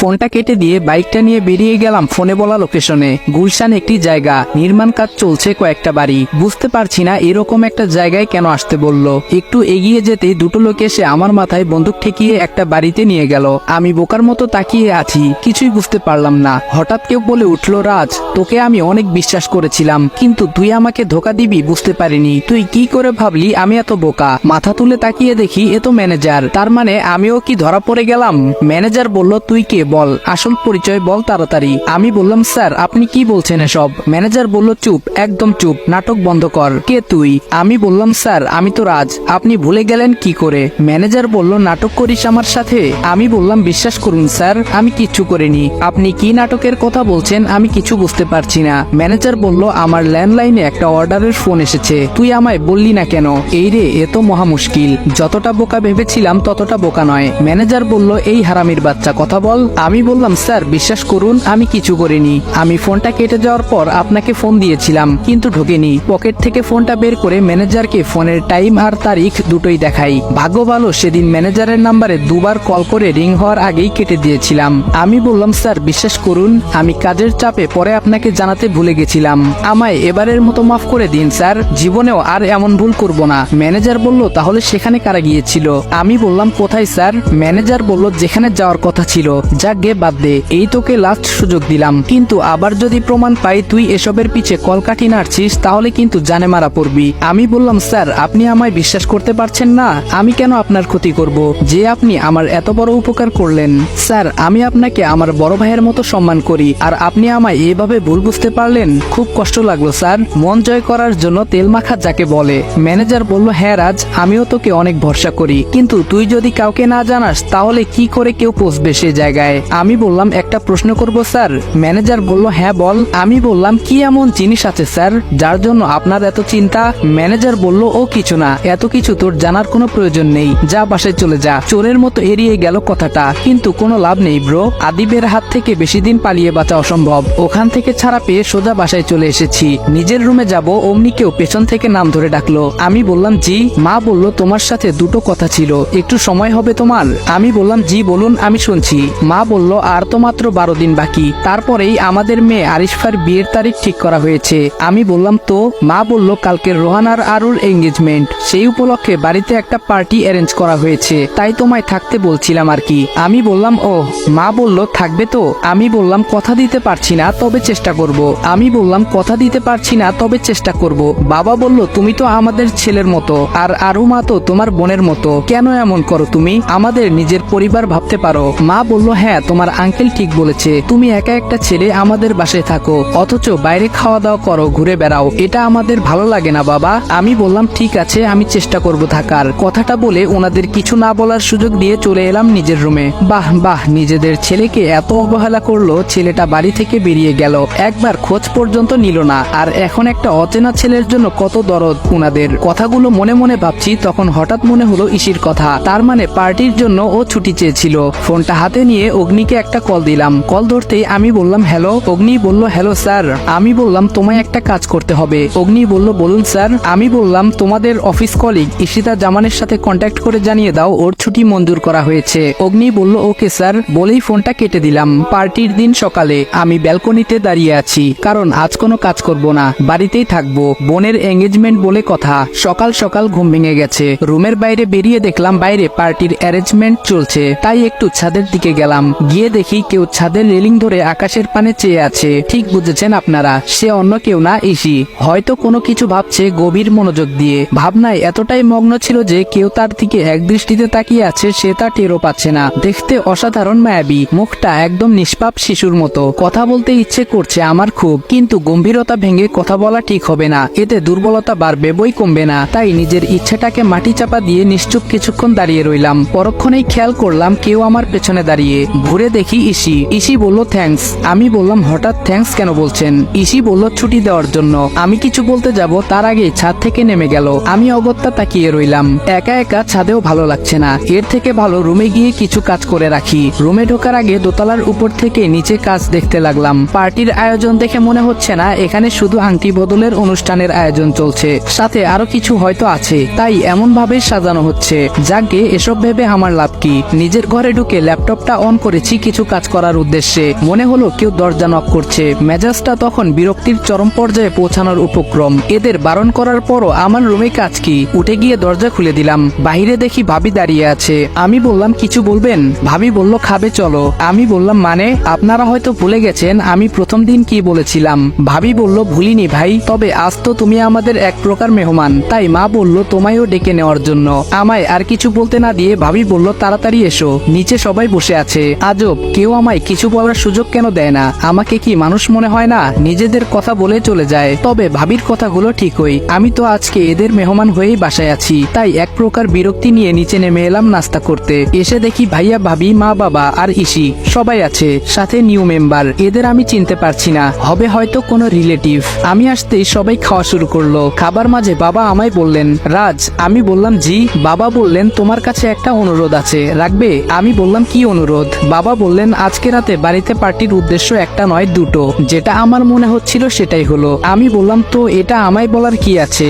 ফোনটা কেটে দিয়ে বাইকটা নিয়ে বেরিয়ে গেলাম ফোনে বলা লোকেশনে। গুলশান একটি জায়গা, নির্মাণ কাজ চলছে কয়েকটা বাড়ি। বুঝতে পারছি না এরকম একটা জায়গায় কেন আসতে বলল। একটু এগিয়ে যেতে দুটো লোক এসে আমার মাথায় বন্দুক ঠেকিয়ে একটা বাড়িতে নিয়ে গেল। আমি বোকার মতো তাকিয়ে আছি, কিছুই বুঝতে পারলাম না। হঠাৎ কেউ বলে উঠল, রাজ, তোকে আমি অনেক বিশ্বাস করেছিলাম, কিন্তু তুই আমাকে ধোকা দিবি বুঝতে পারিনি। তুই কি করে ভাবলি আমি এত বোকা? মাথা তুলে তাকিয়ে দেখি এ তো ম্যানেজার। তার মানে আমিও কি ধরা পড়ে গেলাম? ম্যানেজার বলল, তুই কে বল, আসল পরিচয় বল তাড়াতাড়ি। আমি বললাম, স্যার আপনি কি বলছেন এসব? ম্যানেজার বলল, চুপ, একদম চুপ, নাটক বন্ধ কর। কে তুই? আমি বললাম, স্যার আমি তো রাজ। আপনি ভুলে গেলেন কি করে? ম্যানেজার বলল, নাটক করিস আমার সাথে? আমি বললাম, বিশ্বাস করুন স্যার, আমি কিচ্ছু করিনি। আপনি কি নাটকের কথা বলছেন আমি কিছু বুঝতে পারছি না। ম্যানেজার বলল, আমার ল্যান্ডলাইনে একটা অর্ডারের ফোন এসেছে, তুই আমায় বললি না কেন? এই রে, এ তো মহা মুশকিল। যতটা বোকা ভেবেছিলাম ততটা বোকা নয়। ম্যানেজার বলল, এই হারামির বাচ্চা কথা বল। আমি বললাম, স্যার বিশ্বাস করুন আমি কিছু করিনি। আমি ফোনটা কেটে যাওয়ার পর আপনাকে ফোন দিয়েছিলাম, কিন্তু ঢোকেনি। পকেট থেকে ফোনটা বের করে ম্যানেজারকে ফোনের টাইম আর তারিখ দুটোই দেখাই। ভাগ্য ভালো সেদিন ম্যানেজারের নাম্বারে দুবার কল করে রিং হওয়ার আগেই কেটে দিয়েছিলাম। আমি বললাম, স্যার বিশ্বাস করুন আমি কাজের চাপে পরে আপনাকে জানাতে ভুলে গেছিলাম। আমায় এবারের মতো মাফ করে দিন স্যার, জীবনেও আর এমন ভুল করব না। ম্যানেজার বলল, তাহলে সেখানে কারা গিয়েছিল? আমি বললাম, কোথায় স্যার? ম্যানেজার বলল, যেখানে যাওয়ার কথা ছিল। যাক গে, বাদ দে, এই তোকে লাস্ট সুযোগ দিলাম, কিন্তু আবার যদি প্রমাণ পাই তুই এসবের পিছে কলকাঠি নাড়ছিস তাহলে কিন্তু জানে মারা পড়বি। আমি বললাম, স্যার আপনি আমায় বিশ্বাস করতে পারছেন না? আমি কেন আপনার ক্ষতি করব, যে আপনি আমার এত বড় উপকার করলেন? স্যার আমি আপনাকে আমার বড় ভাইয়ের মতো সম্মান করি, আর আপনি আমায় এভাবে ভুল বুঝতে পারলেন, খুব কষ্ট লাগলো স্যার। মন জয় করার জন্য তেল মাখা যাকে বলে। ম্যানেজার বলল, হ্যাঁ রাজ, আমিও তোকে অনেক ভরসা করি, কিন্তু তুই যদি কাউকে না জানাস তাহলে কি করে কেউ পৌঁছবে সে জায়গায়? আমি বললাম, একটা প্রশ্ন করব স্যার? ম্যানেজার বলল, হ্যাঁ বল। আমি বললাম, কি এমন জিনিস আছে স্যার যার জন্য আপনার এত চিন্তা? ম্যানেজার বলল, ও কিছু না, এত কিছু তোর জানার কোনো প্রয়োজন নেই, যা বাসায় চলে যা। চোরের মতো এড়িয়ে গেল কথাটা, কিন্তু কোনো লাভ নেই ব্রো। আদিবের হাত থেকে বেশি দিন পালিয়ে বাঁচা অসম্ভব। ওখান থেকে ছাড়া পেয়ে সোজা বাসায় চলে এসেছি। নিজের রুমে যাব অমনি কেউ পেছন থেকে নাম ধরে ডাকলো। আমি বললাম, জি। মা বলল, তোমার সাথে দুটো কথা ছিল, একটু সময় হবে তোমার? আমি বললাম, জি বলুন, আমি শুনছি। মা বলল, আর তো মাত্র 12 দিন বাকি, তারপরেই আমাদের মেয়ে আরিশফার বিয়ের তারিখ ঠিক করা হয়েছে। আমি বললাম, তো? মা বলল, কালকে রোহান আর আরুর এঙ্গেজমেন্ট, সেই উপলক্ষে বাড়িতে একটা পার্টি অ্যারেঞ্জ করা হয়েছে, তাই তোমায় থাকতে বলছিলাম আর কি। আমি বললাম, ও। মা বলল, থাকবে তো? আমি বললাম, কথা দিতে পারছি না, তবে চেষ্টা করব। আমি বললাম, কথা দিতে পারছি না, তবে চেষ্টা করব। বাবা বলল, তুমি তো আমাদের ছেলের মতো, আর আরু মা তো তোমার বোনের মতো, কেন এমন করো তুমি? আমাদের নিজের পরিবার ভাবতে পারো। মা বলল, হ্যাঁ তোমার আঙ্কেল ঠিক বলেছে, তুমি একা একটা ছেলে আমাদের বাসায় থাকো, অথচ বাইরে খাওয়া দাওয়া করো, ঘুরে বেড়াও, এটা আমাদের ভালো লাগে না বাবা। আমি বললাম, ঠিক আছে আমি চেষ্টা করব থাকার। কথাটা বলে ওনাদের কিছু না বলার সুযোগ দিয়ে চলে এলাম নিজের রুমে। বাহ বাহ, নিজেদের ছেলেকে এত অবহেলা করলো, ছেলেটা বাড়ি থেকে বেরিয়ে গেল, একবার খোঁজ পর্যন্ত নিল না, আর এখন একটা অচেনা ছেলের জন্য কত দরদ উনাদের। কথাগুলো মনে মনে ভাবছি, তখন হঠাৎ মনে হলো ইসির কথা। তার মানে পার্টির জন্য ও ছুটি চেয়েছিল। ফোনটা হাতে নিয়ে অগ্নিকে একটা কল দিলাম। কল ধরতেই আমি বললাম, হ্যালো। অগ্নি বলল, হ্যালো স্যার। আমি বললাম, তোমায় একটা কাজ করতে হবে। অগ্নি বলল, বলুন স্যার। আমি বললাম, তোমাদের অফিস কলিগ ঈশিতা জামানের সাথে কন্ট্যাক্ট করে জানিয়ে দাও ওর ছুটি মঞ্জুর করা হয়েছে। অগ্নি বলল, ওকে স্যার, বলেই ফোনটা কেটে দিলাম। পার্টির দিন সকালে আমি ব্যালকনিতে দাঁড়িয়ে আছি, কারণ আজ কোনো কাজ করব না, বাড়িতেই থাকবো। বোনের এঙ্গেজমেন্ট বলে কথা। সকাল সকাল ঘুম ভেঙে গেছে। রুমের বাইরে বেরিয়ে দেখলাম বাইরে পার্টির অ্যারেঞ্জমেন্ট চলছে, তাই একটু ছাদের দিকে গেলাম। গিয়ে দেখি কেউ ছাদের রেলিং ধরে আকাশের পানে চেয়ে আছে। ঠিক বুঝেছেন আপনারা, সে অন্য কেউ না, ঈশি। হয়তো কোনো কিছু ভাবছে গভীর মনোযোগ দিয়ে। ভাবনায় এতটাই মগ্ন ছিল যে কেউ তার দিকে এক দৃষ্টিতে তাকিয়ে আছে, সে তা টেরও পাচ্ছে না। দেখতে অসাধারণ মায়াবী, মুখটা একদম নিষ্পাপ শিশুর মতো। কথা বলতে ইচ্ছে করছে আমার খুব, কিন্তু গম্ভীরতা ভেঙে কথা বলা ঠিক হবে না, এতে দুর্বলতা বাড়বে বই কমবে না। তাই নিজের ইচ্ছাটাকে মাটি চাপা দিয়ে নিশ্চুপ কিছুক্ষণ দাঁড়িয়ে রইলাম। পরক্ষণেই খেয়াল করলাম কেউ আমার পেছনে দাঁড়িয়ে। ঘুরে দেখি ঈশি। ঈশি বলল, থ্যাঙ্কস। আমি বললাম, হঠাৎ থ্যাঙ্কস কেন বলছেন? ঈশি বলল, ছুটি দেওয়ার জন্য। আমি কিছু বলতে যাব তার আগে ছাদ থেকে নেমে গেল। আমি অগত্যা তাকিয়ে রইলাম। একা একা ছাদেও ভালো লাগছে না, এর থেকে ভালো রুমে গিয়ে কিছু কাজ করে রাখি। রুমে ঢোকার আগে দোতলার উপর থেকে নিচে কাজ দেখতে লাগলাম। পার্টির আয়োজন দেখে মনে হচ্ছে না এখানে শুধু আংটি বদলের অনুষ্ঠানের আয়োজন চলছে, সাথে আরো কিছু হয়তো আছে, তাই এমন ভাবে সাজানো হচ্ছে। যাকে এসব ভেবে আমার লাভ কি? নিজের ঘরে ঢুকে ল্যাপটপটা অন করে করেছি কিছু কাজ করার উদ্দেশ্যে। মনে হলো কেউ দরজা নক করছে। মেজাজটা তখন বিরক্তির চরম পর্যায়ে পৌঁছানোর উপক্রম। এদের বারণ করার পরও আমার রুমে কাজ কি? উঠে গিয়ে দরজা খুলে দিলাম। বাহিরে দেখি ভাবি দাঁড়িয়ে আছে। আমি বললাম কিছু বলবেন? ভাবি বলল খাবে চলো। আমি বললাম মানে? আপনারা হয়তো ভুলে গেছেন আমি প্রথম দিন কি বলেছিলাম। ভাবি বলল ভুলিনি ভাই, তবে আজ তো তুমি আমাদের এক প্রকার মেহমান, তাই মা বলল তোমায়ও ডেকে নেওয়ার জন্য। আমায় আর কিছু বলতে না দিয়ে ভাবি বলল তাড়াতাড়ি এসো, নিচে সবাই বসে আছে। আজব, কেউ আমায় কিছু বলার সুযোগ কেন দেয় না? আমাকে কি মানুষ মনে হয় না? নিজেদের কথা বলে চলে যায়। তবে ভাবির কথাগুলো ঠিকই, আমি তো আজকে এদের মেহমান হয়েই বাসায় আছি, তাই এক প্রকার বিরক্তি নিয়ে নিচে নেমে এলাম নাস্তা করতে। এসে দেখি ভাইয়া, ভাবি, মা, বাবা আর ইসি সবাই আছে, সাথে নিউ মেম্বার। এদের আমি চিনতে পারছি না, হবে হয়তো কোনো রিলেটিভ। আমি আসতেই সবাই খাওয়া শুরু করলো। খাবার মাঝে বাবা আমায় বললেন রাজ। আমি বললাম জি। বাবা বললেন তোমার কাছে একটা অনুরোধ আছে, রাখবে? আমি বললাম কি অনুরোধ? বাবা বললেন আজকে রাতে বাড়িতে পার্টির উদ্দেশ্য একটা নয় দুটো। যেটা আমার মনে হচ্ছিল সেটাই হলো। আমি বললাম তো এটা আমায় বলার কি আছে?